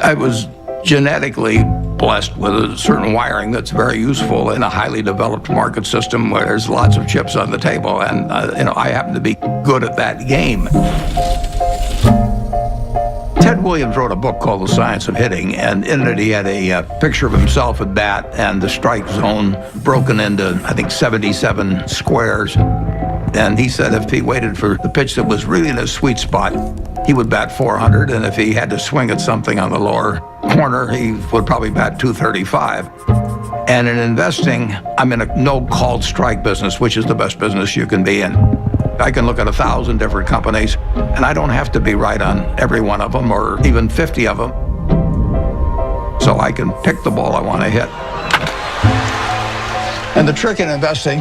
I was genetically blessed with a certain wiring that's very useful in a highly developed market system where there's lots of chips on the table, and I happen to be good at that game. Ted Williams wrote a book called The Science of Hitting, and in it he had a picture of himself at bat and the strike zone broken into, I think, 77 squares. And he said if he waited for the pitch that was really in his sweet spot, he would bat 400, and if he had to swing at something on the lower corner, he would probably bat 235. And in investing, I'm in a no-called strike business, which is the best business you can be in. I can look at 1,000 different companies, and I don't have to be right on every one of them or even 50 of them. So I can pick the ball I want to hit. And the trick in investing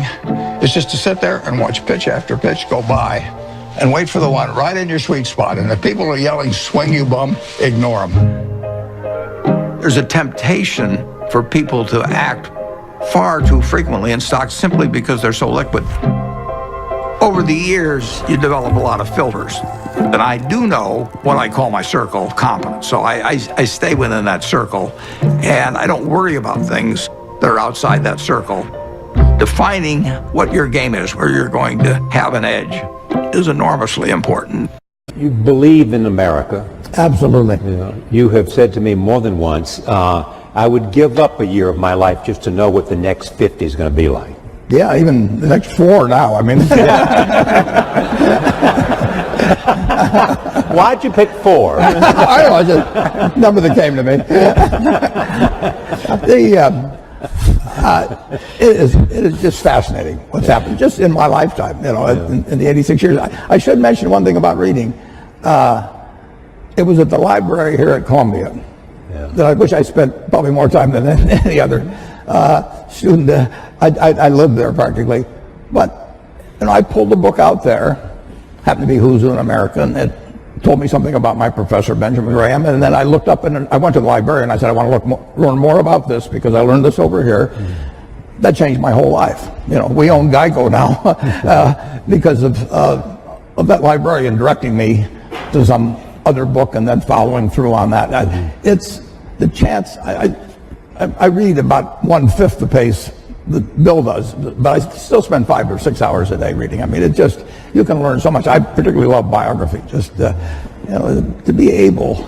is just to sit there and watch pitch after pitch go by and wait for the one right in your sweet spot. And if people are yelling, "Swing, you bum," ignore them. There's a temptation for people to act far too frequently in stocks simply because they're so liquid. Over the years, you develop a lot of filters. And I do know what I call my circle of competence. So I stay within that circle, and I don't worry about things that are outside that circle. Defining what your game is, where you're going to have an edge, is enormously important. You believe in America. Absolutely. You have said to me more than once, I would give up a year of my life just to know what the next 50 is going to be like. Yeah, even the next 4 now. I mean, why'd you pick 4? I don't know, just number that came to me. It is just fascinating what's happened just in my lifetime. In the 86 years. I should mention one thing about reading. It was at the library here at Columbia that I wish I spent probably more time than any other student. I lived there practically, but I pulled the book out there. Happened to be Who's in America, and it told me something about my professor Benjamin Graham. And then I looked up and I went to the library and I said, I want to learn more about this because I learned this over here. That changed my whole life. We own Geico now because of that librarian directing me to some other book and then following through on that. It's the chance. I read about 1/5 the pace that Bill does, but I still spend 5 or 6 hours a day reading. I mean, you can learn so much. I particularly love biography. Just to be able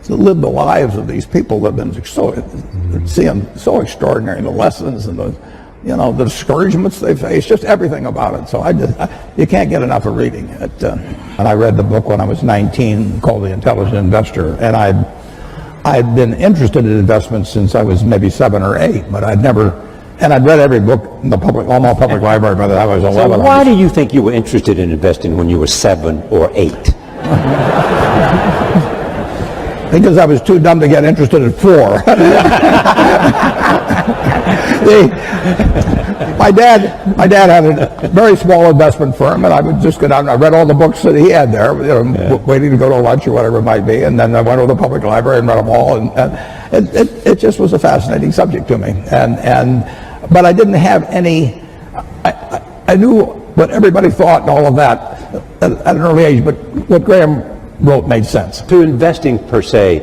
to live the lives of these people that have been so extraordinary, the lessons and the discouragements they face, just everything about it. So you can't get enough of reading it. And I read the book when I was 19 called The Intelligent Investor, and I'd been interested in investments since I was maybe 7 or 8, but I'd read every book in the Omaha Public Library by the time I was 11. So why do you think you were interested in investing when you were 7 or 8? Because I was too dumb to get interested at 4. My dad had a very small investment firm, and I would just go down and I read all the books that he had there, waiting to go to lunch or whatever it might be, and then I went to the public library and read them all, and it just was a fascinating subject to me. But I didn't have any. I knew what everybody thought and all of that at an early age, but what Graham wrote made sense. To investing per se,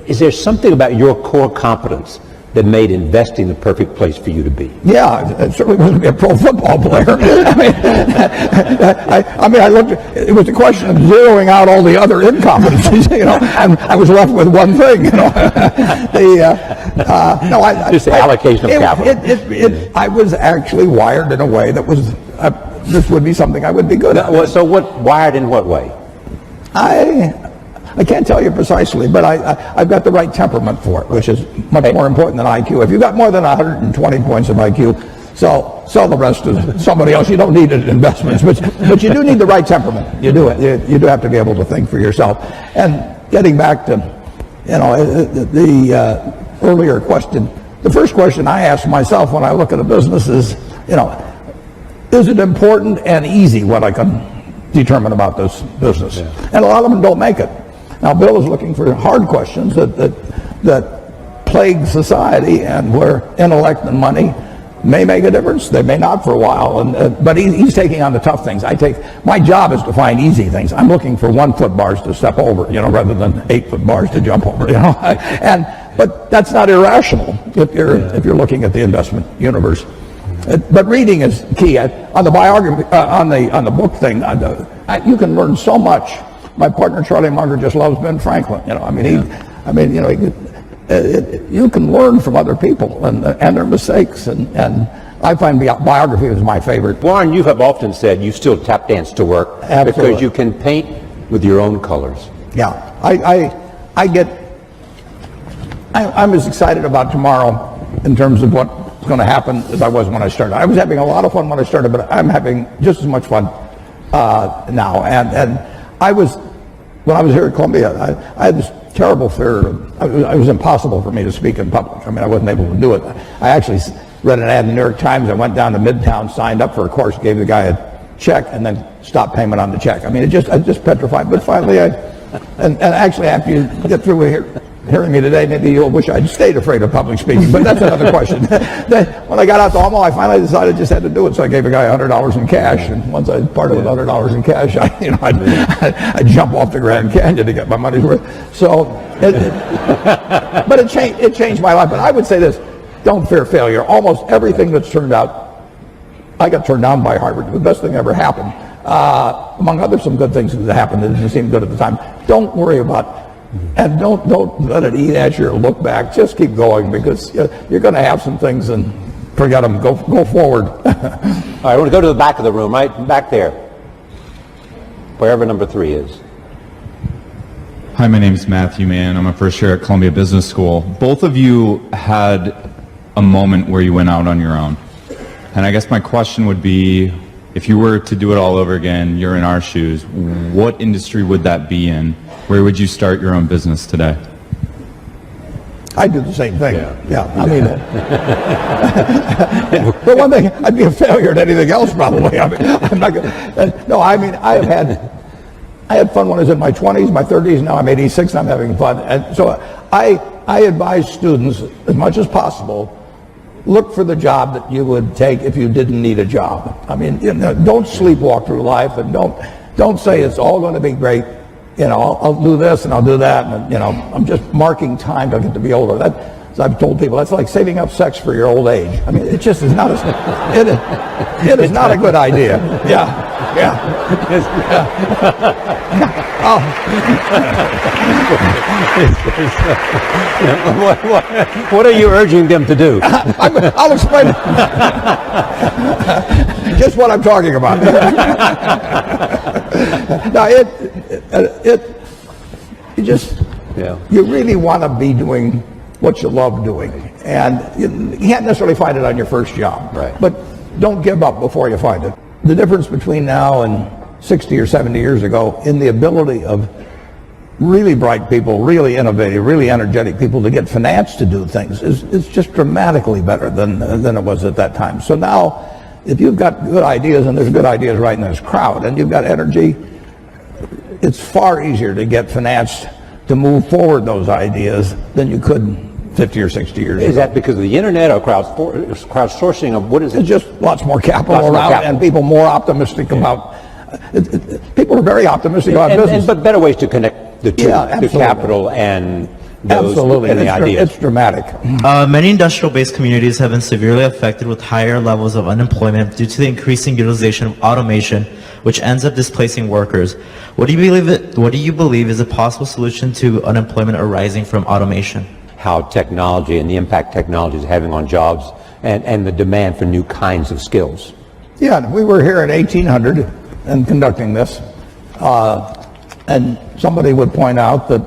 is there something about your core competence that made investing the perfect place for you to be? Yeah, it certainly wasn't be a pro football player. I looked. It was a question of zeroing out all the other incompetencies, and I was left with one thing, Just the allocation of capital. I was actually wired in a way that was. This would be something I would be good at. So wired in what way? I can't tell you precisely, but I've got the right temperament for it, which is much more important than IQ. If you've got more than 120 points of IQ, sell the rest to somebody else. You don't need it in investments, but you do need the right temperament. You do it. You do have to be able to think for yourself. And getting back to, the earlier question, the first question I ask myself when I look at a business is it important and easy what I can determine about this business? Yeah. And a lot of them don't make it. Now, Bill is looking for hard questions that plague society and where intellect and money may make a difference. They may not for a while. But he's taking on the tough things. My job is to find easy things. I'm looking for 1-foot bars to step over, rather than 8-foot bars to jump over, But that's not irrational if you're looking at the investment universe. But reading is key. On the biography, on the book thing, you can learn so much. My partner Charlie Munger just loves Ben Franklin. You can learn from other people and their mistakes, and I find biography is my favorite. Warren, you have often said you still tap dance to work. Absolutely. Because you can paint with your own colors. Yeah, I'm as excited about tomorrow in terms of what's going to happen as I was when I started. I was having a lot of fun when I started, but I'm having just as much fun now. And when I was here at Columbia, I had this terrible fear. It was impossible for me to speak in public. I wasn't able to do it. I actually read an ad in the New York Times. I went down to Midtown, signed up for a course, gave the guy a check, and then stopped payment on the check. I just petrified. But finally, and actually, after you get through hearing me today, maybe you'll wish I'd stayed afraid of public speaking, but that's another question. When I got out to Omaha, I finally decided I just had to do it, so I gave a guy $100 in cash, and once I parted with $100 in cash, I'd jump off the Grand Canyon to get my money's worth. So, but it changed my life. But I would say this: don't fear failure. Almost everything that's turned out, I got turned down by Harvard. The best thing ever happened. Among others, some good things that happened that didn't seem good at the time. Don't worry about. And don't let it eat at you or look back. Just keep going, because you're going to have some things, and forget them. Go forward. All right, I want to go to the back of the room, right back there, wherever number 3 is. Hi, my name is Matthew Mann. I'm a first year at Columbia Business School. Both of you had a moment where you went out on your own. And I guess my question would be, if you were to do it all over again, you're in our shoes, what industry would that be in? Where would you start your own business today? I'd do the same thing. Yeah. But one thing, I'd be a failure at anything else probably. I'm not gonna. I had fun when I was in my 20s, my 30s. Now I'm 86. I'm having fun, and so I advise students as much as possible. Look for the job that you would take if you didn't need a job. Don't sleepwalk through life, and don't say it's all going to be great. I'll do this and I'll do that, and I'm just marking time till I get to be older. As I've told people, that's like saving up sex for your old age. It just is not it is not a good idea. Yeah. What are you urging them to do? I'll explain it. Just what I'm talking about. Now, you really want to be doing what you love doing, and you can't necessarily find it on your first job. Right. But don't give up before you find it. The difference between now and 60 or 70 years ago in the ability of really bright people, really innovative, really energetic people to get finance to do things is just dramatically better than it was at that time. So now, if you've got good ideas, and there's good ideas right in this crowd, and you've got energy, it's far easier to get finance to move forward those ideas than you could 50 or 60 years ago. Is that because of the internet or crowdsourcing, of what is it? It's just lots more capital around, and people more optimistic about. People are very optimistic about business. But better ways to connect the two, the capital and those and the ideas. It's dramatic. Many industrial-based communities have been severely affected with higher levels of unemployment due to the increasing utilization of automation, which ends up displacing workers. What do you believe is a possible solution to unemployment arising from automation? How technology and the impact technology is having on jobs and the demand for new kinds of skills. Yeah, we were here in 1800 and conducting this, and somebody would point out that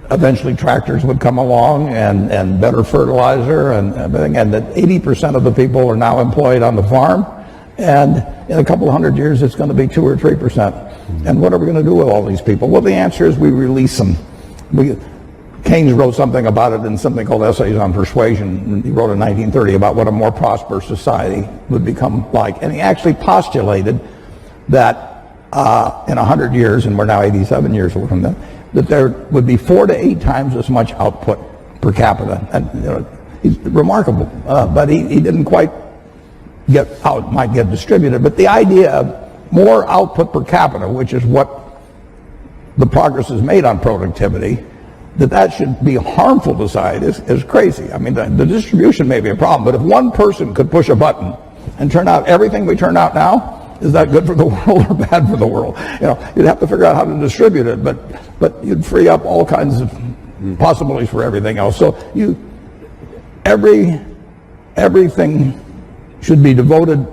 eventually tractors would come along and better fertilizer and everything, and that 80% of the people are now employed on the farm, and in a couple of hundred years it's going to be 2 or 3%. And what are we going to do with all these people? Well, the answer is we release them. Keynes wrote something about it in something called Essays on Persuasion. He wrote in 1930 about what a more prosperous society would become like. And he actually postulated that in 100 years, and we're now 87 years from that there would be 4 to 8 times as much output per capita. And he's remarkable, but he didn't quite get out, might get distributed. But the idea of more output per capita, which is what the progress is made on productivity, that should be harmful to society is crazy. I mean, the distribution may be a problem, but if one person could push a button and turn out everything we turn out now, is that good for the world or bad for the world? You know, you'd have to figure out how to distribute it, but you'd free up all kinds of possibilities for everything else. So everything should be devoted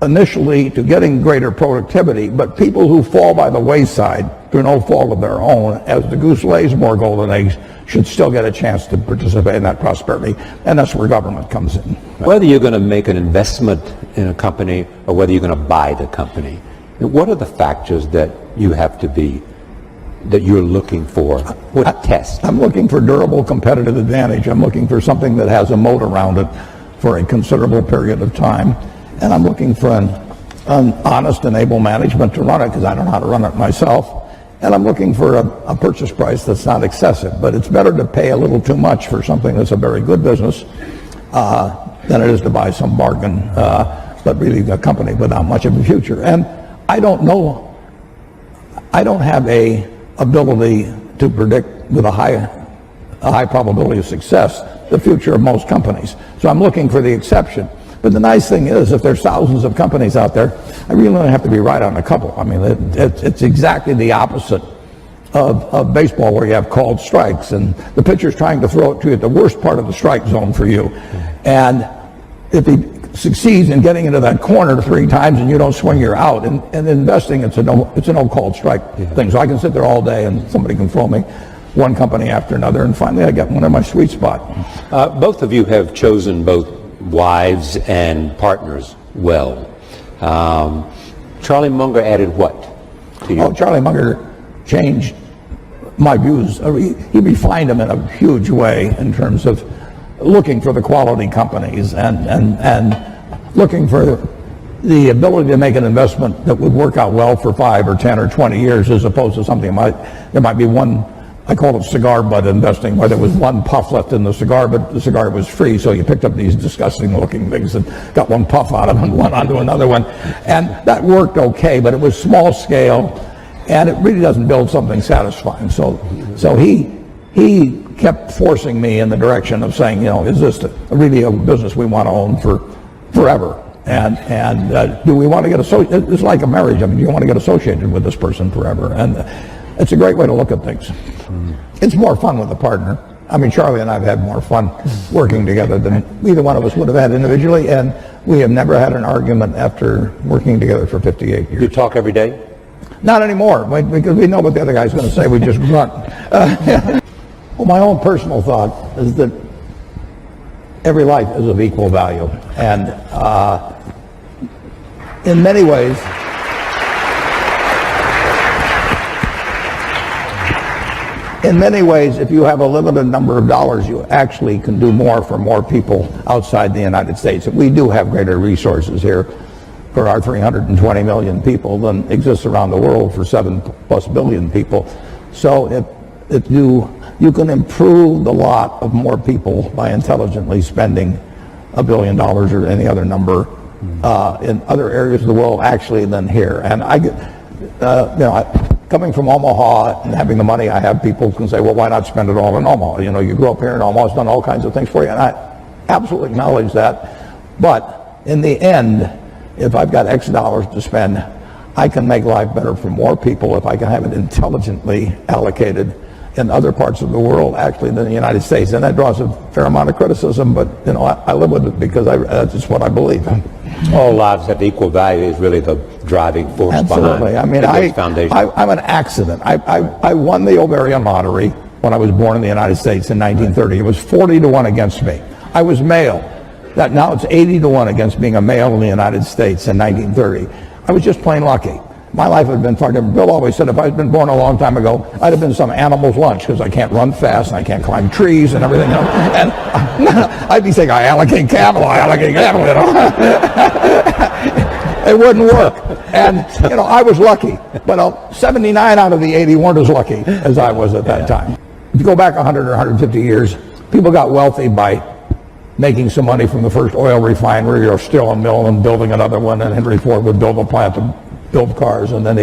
initially to getting greater productivity, but people who fall by the wayside through no fault of their own, as the goose lays more golden eggs, should still get a chance to participate in that prosperity, and that's where government comes in. Whether you're going to make an investment in a company or whether you're going to buy the company, what are the factors that you have to be, that you're looking for? What test? I'm looking for durable competitive advantage. I'm looking for something that has a moat around it for a considerable period of time. And I'm looking for an honest and able management to run it, because I don't know how to run it myself. And I'm looking for a purchase price that's not excessive. But it's better to pay a little too much for something that's a very good business than it is to buy some bargain, but really a company without much of a future. And I don't know, I don't have a ability to predict with a high probability of success the future of most companies. So I'm looking for the exception. But the nice thing is, if there's thousands of companies out there, I really only have to be right on a couple. I mean, it's exactly the opposite of baseball, where you have called strikes, and the pitcher's trying to throw it to you at the worst part of the strike zone for you. And if he succeeds in getting into that corner 3 times and you don't swing, you're out. And in investing, it's a no called strike thing. So I can sit there all day and somebody can throw me one company after another, and finally I get one in my sweet spot. Both of you have chosen both wives and partners well. Charlie Munger added what to you? Oh, Charlie Munger changed my views. He refined them in a huge way in terms of looking for the quality companies and looking for the ability to make an investment that would work out well for 5 or 10 or 20 years, as opposed to something there might be one. I call it cigar butt investing, where there was one puff left in the cigar, but the cigar was free, so you picked up these disgusting looking things and got one puff out of them and one onto another one. And that worked okay, but it was small scale, and it really doesn't build something satisfying. So he kept forcing me in the direction of saying, you know, is this really a business we want to own for forever? And do we want to get associated? It's like a marriage. I mean, do you want to get associated with this person forever? And it's a great way to look at things. It's more fun with a partner. I mean, Charlie and I have had more fun working together than either one of us would have had individually, and we have never had an argument after working together for 58 years. You talk every day? Not anymore, because we know what the other guy's going to say. We just grunt. Well, my own personal thought is that every life is of equal value, and in many ways, if you have a limited number of dollars, you actually can do more for more people outside the United States. We do have greater resources here for our 320 million people than exists around the world for 7+ billion people. So if you can improve the lot of more people by intelligently spending $1 billion or any other number in other areas of the world actually than here. And I get, coming from Omaha and having the money I have, people can say, well, why not spend it all in Omaha? You know, you grew up here in Omaha, it's done all kinds of things for you, and I absolutely acknowledge that. But in the end, if I've got X dollars to spend, I can make life better for more people if I can have it intelligently allocated in other parts of the world actually than the United States. And that draws a fair amount of criticism, but you know, I live with it because that's just what I believe. All lives have equal value is really the driving force Absolutely. behind I mean, the foundation. I'm an accident. I won the ovarian lottery when I was born in the United States in 1930. It was 40-1 against me. I was male. Now it's 80-1 against being a male in the United States in 1930. I was just plain lucky. My life had been far different. Bill always said if I'd been born a long time ago, I'd have been some animal's lunch, because I can't run fast and I can't climb trees and everything else. And I'd be saying, I allocate cattle, you know. It wouldn't work. And, you know, I was lucky. But 79 out of the 80 weren't as lucky as I was at that time. If you go back 100 or 150 years, people got wealthy by making some money from the first oil refinery or still a mill and building another one, and Henry Ford would build a plant to build cars, and then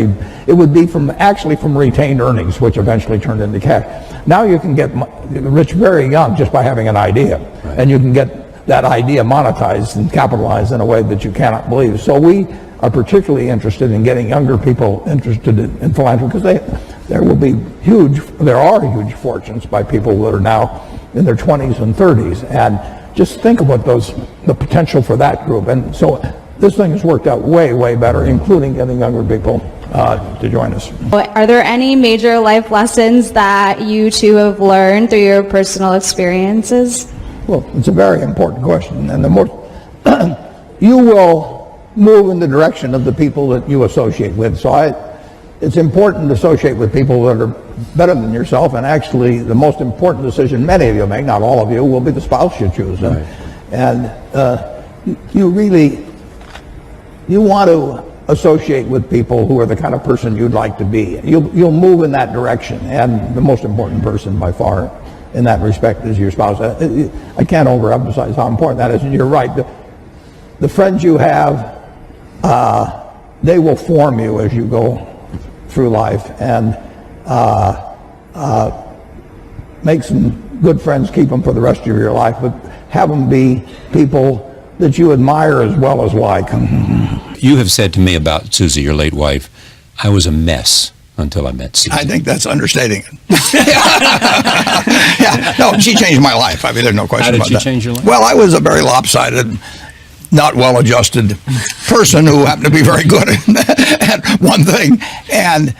it would be from retained earnings, which eventually turned into cash. Now you can get rich very young just by having an idea, and you can get that idea monetized and capitalized in a way that you cannot believe. So we are particularly interested in getting younger people interested in philanthropy, because there are huge fortunes by people that are now in their 20s and 30s, and just think about the potential for that group. And so this thing has worked out way, way better, including getting younger people to join us. Are there any major life lessons that you two have learned through your personal experiences? Well, it's a very important question, and the more you will move in the direction of the people that you associate with. So it's important to associate with people that are better than yourself, and actually the most important decision many of you make, not all of you, will be the spouse you choose. Right. And you want to associate with people who are the kind of person you'd like to be. You'll move in that direction, and the most important person by far in that respect is your spouse. I can't overemphasize how important that is, and you're right. The friends you have, they will form you as you go through life, and make some good friends, keep them for the rest of your life, but have them be people that you admire as well as like. You have said to me about Susie, your late wife, I was a mess until I met Susie. I think that's understating it. Yeah, no, she changed my life. I mean, there's no question about that. How did she change your life? Well, I was a very lopsided, not well-adjusted person who happened to be very good at one thing, and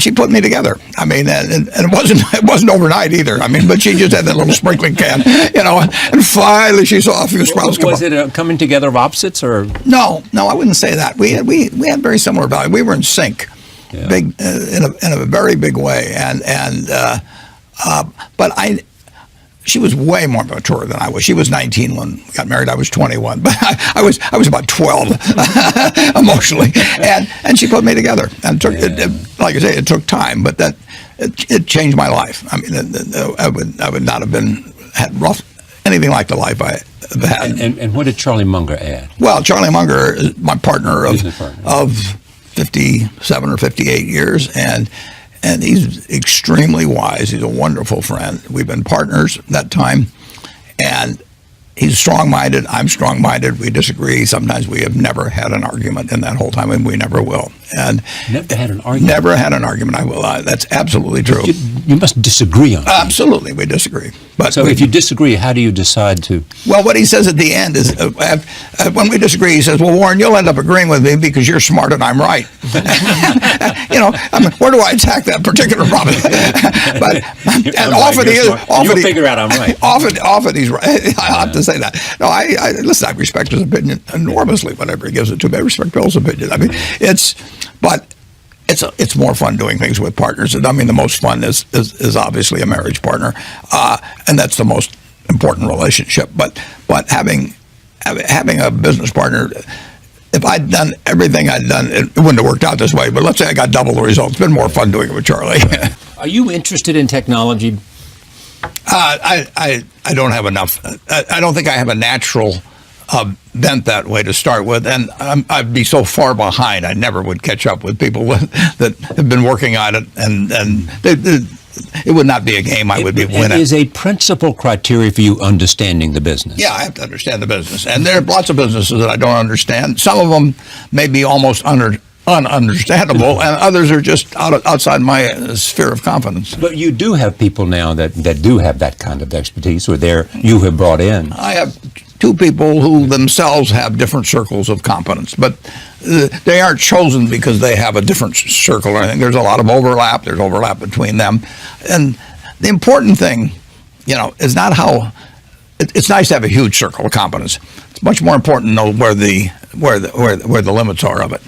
she put me together. I mean, and it wasn't overnight either. I mean, but she just had that little sprinkling can, and finally she saw a few sprouts come up. Was it a coming together of opposites, or? No, I wouldn't say that. We had very similar values. We were in sync, big in a very big way, but she was way more mature than I was. She was 19 when we got married. I was 21, but I was about 12 emotionally, and she put me together. And like I say, it took time, but it changed my life. I mean, I would not have had anything like the life I have had. And what did Charlie Munger add? Well, Charlie Munger is my partner of 57 or 58 years, and he's extremely wise. He's a wonderful friend. We've been partners that time, and he's strong-minded. I'm strong-minded. We disagree. Sometimes we have never had an argument in that whole time, and we never will. And never had an argument? Never had an argument. I will. That's absolutely true. You must disagree on things. Absolutely, we disagree. But so if you disagree, how do you decide to? Well, what he says at the end is, when we disagree, he says, well, Warren, you'll end up agreeing with me because you're smart and I'm right. Where do I attack that particular problem? And You'll figure out I'm right. Often he's right. I have to say that. No, I respect his opinion enormously whenever he gives it to me. I respect Bill's opinion. I mean, it's more fun doing things with partners. I mean, the most fun is obviously a marriage partner, and that's the most important relationship. But having a business partner, if I'd done everything I'd done, it wouldn't have worked out this way. But let's say I got double the results. It's been more fun doing it with Charlie. Are you interested in technology? I don't have enough. I don't think I have a natural bent that way to start with, and I'd be so far behind. I never would catch up with people that have been working on it, and it would not be a game I would be winning. It is a principal criteria for you understanding the business. Yeah, I have to understand the business, and there are lots of businesses that I don't understand. Some of them may be almost ununderstandable, and others are just outside my sphere of confidence. But you do have people now that do have that kind of expertise, or you have brought in. I have two people who themselves have different circles of competence, but they aren't chosen because they have a different circle or anything. There's a lot of overlap. There's overlap between them, and the important thing, is not how. It's nice to have a huge circle of competence. It's much more important to know where the limits are of it.